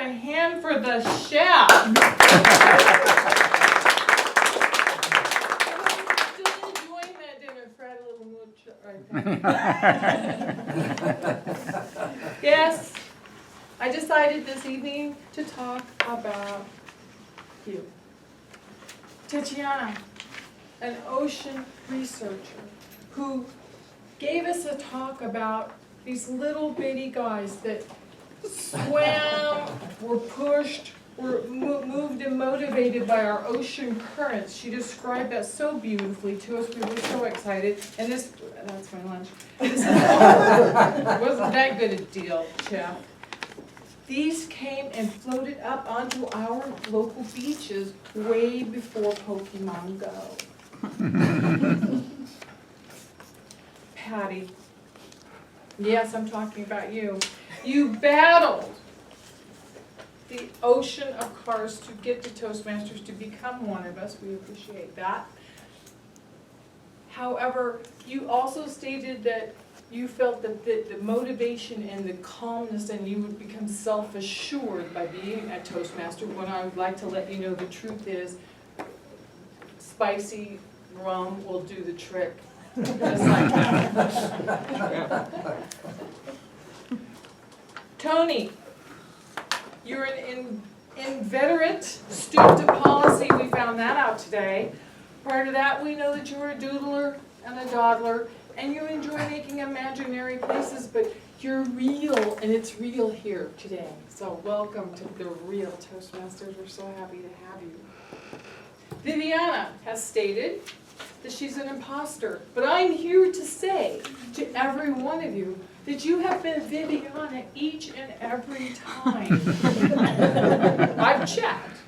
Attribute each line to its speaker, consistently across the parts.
Speaker 1: hand for the chef. Still enjoying that dinner, Fred, a little mooch right there. Yes, I decided this evening to talk about you. Tatiana, an ocean researcher who gave us a talk about these little bitty guys that swam, were pushed, were moved and motivated by our ocean currents. She described that so beautifully to us. We were so excited. And this, that's my lunch. This wasn't that good a deal, Chef. These came and floated up onto our local beaches way before Pokemon Go. Patty, yes, I'm talking about you. You battled the ocean of cars to get to Toastmasters, to become one of us. We appreciate that. However, you also stated that you felt that the motivation and the calmness, and you would become self-assured by being a Toastmaster, when I would like to let you know the truth is spicy rum will do the trick. Just like that. Tony, you're an inveterate student of policy. We found that out today. Prior to that, we know that you're a doodler and a dawdler, and you enjoy making imaginary places, but you're real, and it's real here today. So welcome to the real Toastmasters. We're so happy to have you. Viviana has stated that she's an imposter, but I'm here to say to every one of you that you have been Viviana each and every time. I've checked.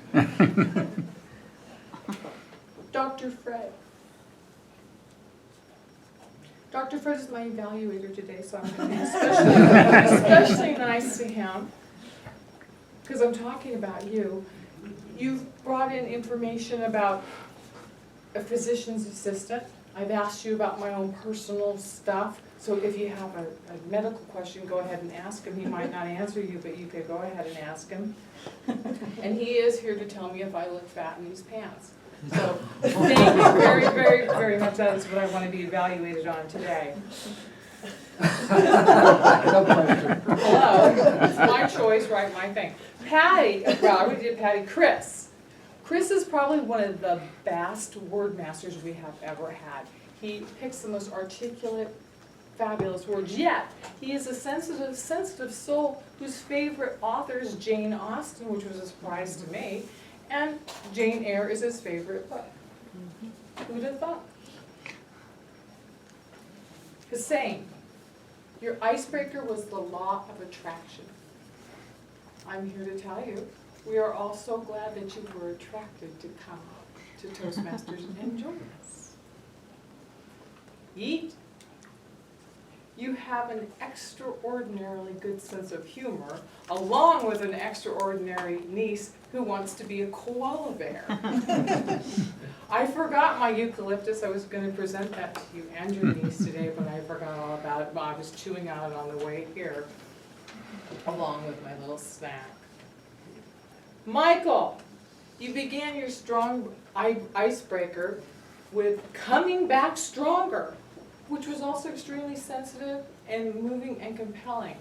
Speaker 1: Dr. Fred. Dr. Fred is my evaluator today, so I'm going to be especially nice to him, because I'm talking about you. You've brought in information about a physician's assistant. I've asked you about my own personal stuff, so if you have a medical question, go ahead and ask him. He might not answer you, but you could go ahead and ask him. And he is here to tell me if I look fat in these pants. So thank you very, very, very much. That is what I want to be evaluated on today.
Speaker 2: No question.
Speaker 1: Hello, it's my choice, right? My thing. Patty, well, I already did Patty. Chris. Chris is probably one of the best word masters we have ever had. He picks the most articulate, fabulous words, yet he is a sensitive, sensitive soul whose favorite author is Jane Austen, which was a surprise to me, and Jane Eyre is his favorite book. Who'd have thought? Hussein, your icebreaker was the law of attraction. I'm here to tell you, we are all so glad that you were attracted to come to Toastmasters and join us. Yeet. You have an extraordinarily good sense of humor, along with an extraordinary niece who wants to be a koala bear. I forgot my eucalyptus. I was going to present that to you and your niece today, but I forgot all about it. But I was chewing on it on the way here, along with my little snack. Michael, you began your strong icebreaker with coming back stronger, which was also extremely sensitive and moving and compelling.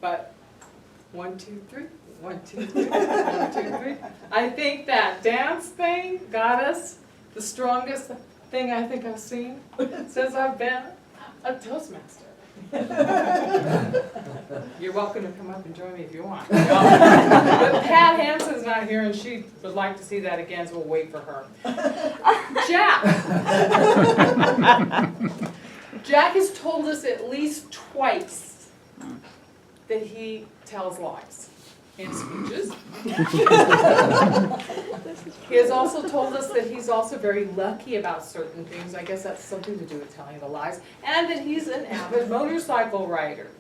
Speaker 1: But 1, 2, 3, 1, 2, 3, 1, 2, 3. I think that dance thing got us the strongest thing I think I've seen since I've been a Toastmaster. You're welcome to come up and join me if you want. But Pat Hansen's not here, and she would like to see that again, so we'll wait for her. Jack. Jack has told us at least twice that he tells lies in speeches. He has also told us that he's also very lucky about certain things. I guess that's something to do with telling the lies. And that he's an avid motorcycle rider.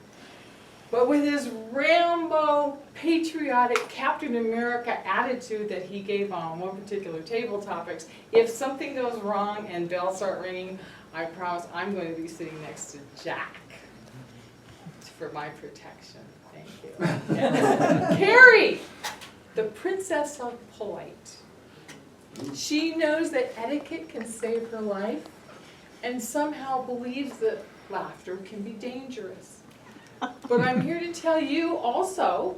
Speaker 1: But with his Rambo, patriotic Captain America attitude that he gave on one particular table topics, if something goes wrong and bells start ringing, I promise I'm going to be sitting next to Jack for my protection. Thank you. Carrie! the princess of polite. She knows that etiquette can save her life and somehow believes that laughter can be dangerous. But I'm here to tell you also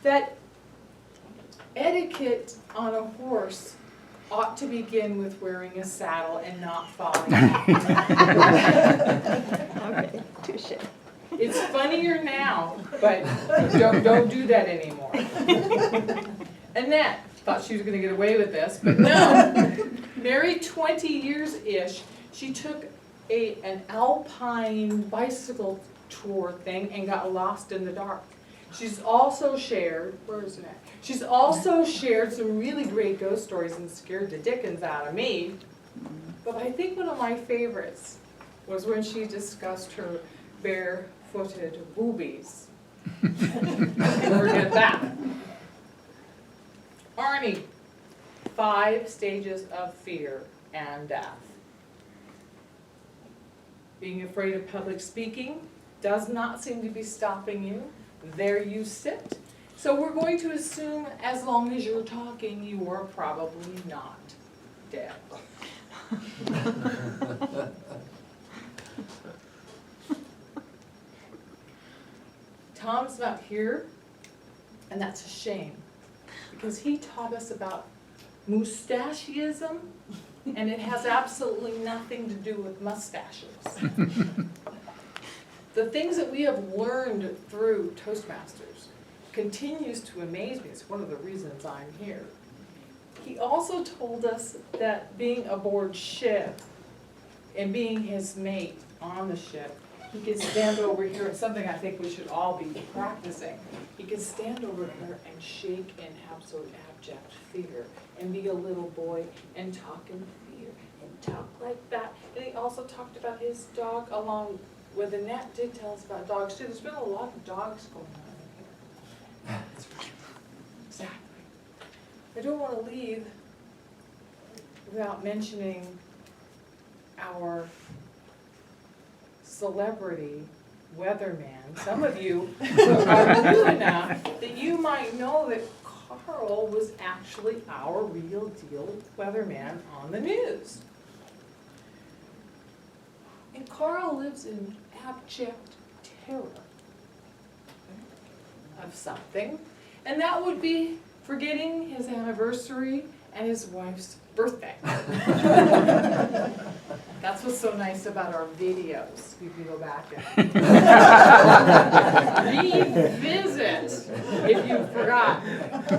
Speaker 1: that etiquette on a horse ought to begin with wearing a saddle and not falling off.
Speaker 2: Okay, touche.
Speaker 1: It's funnier now, but don't do that anymore. Annette thought she was gonna get away with this, but no. Married 20 years-ish, she took an alpine bicycle tour thing and got lost in the dark. She's also shared, where is Annette? She's also shared some really great ghost stories and scared the dickens out of me. But I think one of my favorites was when she discussed her barefooted boobies. Forget that. Arnie, 5 stages of fear and death. Being afraid of public speaking does not seem to be stopping you. There you sit. So we're going to assume as long as you're talking, you are probably not dead. Tom's not here, and that's a shame, because he taught us about mustachioism, and it has absolutely nothing to do with mustaches. The things that we have learned through Toastmasters continues to amaze me. It's one of the reasons I'm here. He also told us that being aboard ship and being his mate on the ship, he could stand over here, it's something I think we should all be practicing. He could stand over here and shake in absolute abject fear and be a little boy and talk in fear and talk like that. And he also talked about his dog along with Annette did tell us about dogs too. There's been a lot of dogs going on in here. Exactly. I don't want to leave without mentioning our celebrity weatherman. Some of you are new enough that you might know that Carl was actually our real deal weatherman on the news. And Carl lives in abject terror of something, and that would be forgetting his anniversary and his wife's birthday. That's what's so nice about our videos. You can go back and revisit if you forgot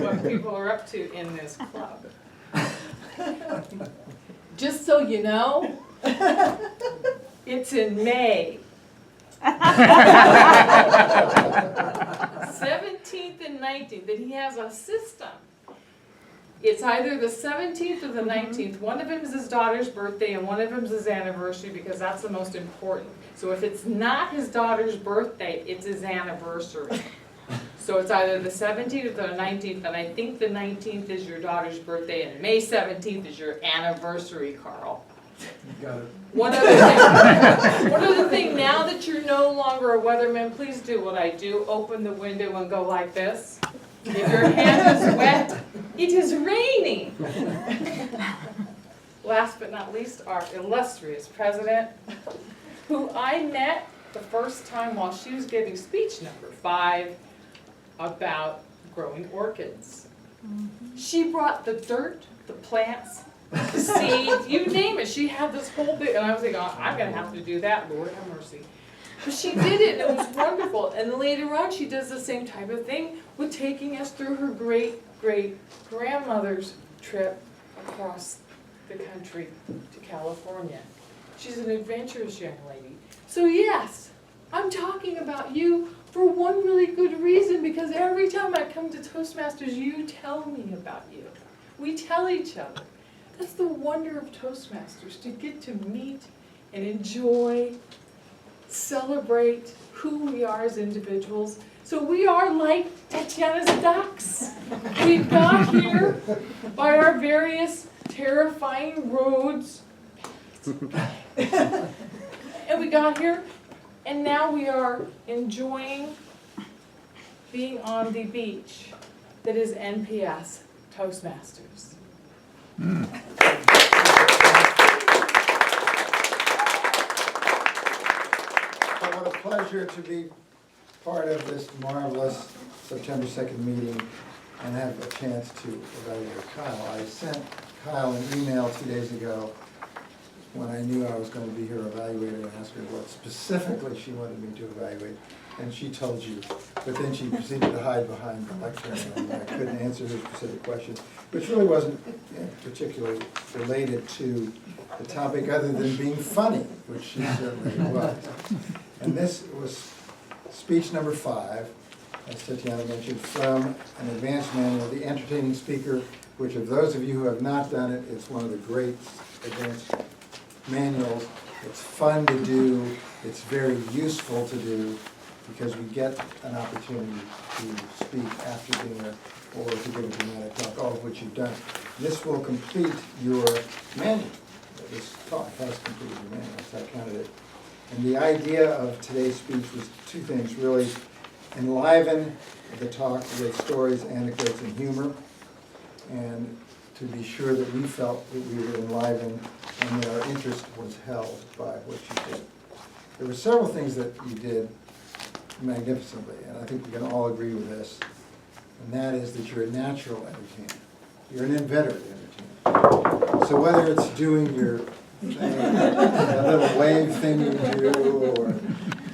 Speaker 1: what people are up to in this club. Just so you know, it's in May. 17th and 19th, and he has a system. It's either the 17th or the 19th. One of them is his daughter's birthday and one of them is his anniversary, because that's the most important. So if it's not his daughter's birthday, it's his anniversary. So it's either the 17th or the 19th, and I think the 19th is your daughter's birthday and May 17th is your anniversary, Carl.
Speaker 3: Got it.
Speaker 1: One other thing, now that you're no longer a weatherman, please do what I do. Open the window and go like this. If your hand is wet, it is raining. Last but not least, our illustrious president, who I met the first time while she was giving speech number 5 about growing orchids. She brought the dirt, the plants, the seeds, you name it. She had this whole big, and I was like, oh, I'm going to have to do that, Lord have mercy. But she did it, and it was wonderful. And then later on, she does the same type of thing with taking us through her great-great-grandmother's trip across the country to California. She's an adventurous young lady. So yes, I'm talking about you for one really good reason, because every time I come to Toastmasters, you tell me about you. We tell each other. That's the wonder of Toastmasters, to get to meet and enjoy, celebrate who we are as individuals. So we are like Tatiana's ducks. We got here by our various terrifying roads. And we got here, and now we are enjoying being on the beach. that is NPS Toastmasters.
Speaker 2: Well, what a pleasure to be part of this marvelous September 2nd meeting and have a chance to evaluate Kyle. I sent Kyle an email 2 days ago when I knew I was going to be here evaluating and asked her what specifically she wanted me to evaluate. And she told you, but then she proceeded to hide behind the lectern and I couldn't answer her specific questions, which really wasn't particularly related to the topic other than being funny, which she certainly was. And this was speech number 5, as Tatiana mentioned, from an advanced manual, The Entertaining Speaker, which of those of you who have not done it, it's one of the great advanced manuals. It's fun to do, it's very useful to do, because we get an opportunity to speak after dinner or to give a dramatic talk, all of which you've done. This will complete your manual. This talk has completed your manual, so I counted it. And the idea of today's speech was 2 things, really. Enliven the talk with stories, anecdotes, and humor, and to be sure that we felt that we were enlivened and that our interest was held by what you did. There were several things that you did magnificently, and I think we can all agree with this, and that is that you're a natural entertainer. You're an inveterate entertainer. So whether it's doing your thing, that little wave thing you do, or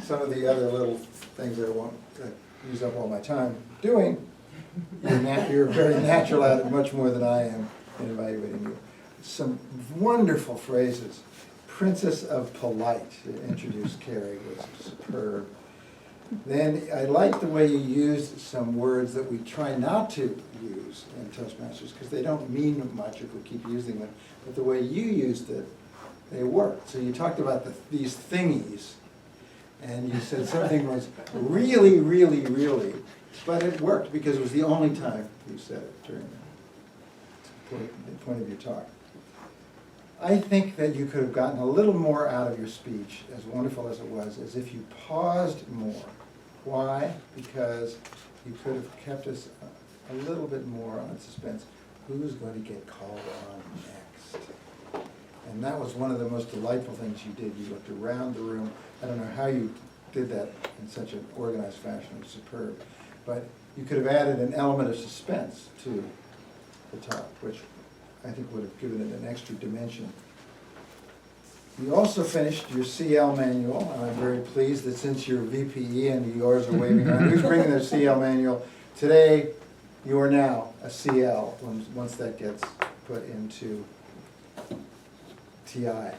Speaker 2: some of the other little things that I won't use up all my time doing, you're very natural at it, much more than I am in evaluating you. Some wonderful phrases. Princess of Polite, to introduce Carrie, was superb. Then I like the way you used some words that we try not to use in Toastmasters because they don't mean much if we keep using them. But the way you used it, they worked. So you talked about these thingies, and you said something was really, really, really, but it worked because it was the only time you said it during the point of your talk. I think that you could have gotten a little more out of your speech, as wonderful as it was, as if you paused more. Why? Because you could have kept us a little bit more on suspense. Who's going to get called on next? And that was one of the most delightful things you did. You looked around the room. I don't know how you did that in such an organized fashion. It was superb. But you could have added an element of suspense to the talk, which I think would have given it an extra dimension. You also finished your CL manual, and I'm very pleased that since you're VPE and yours are waving around, who's bringing their CL manual? Today, you are now a CL once that gets put into TI.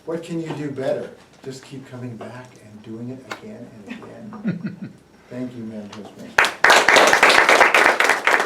Speaker 2: What can you do better? Just keep coming back and doing it again and again. Thank you, Madam Toastmaster.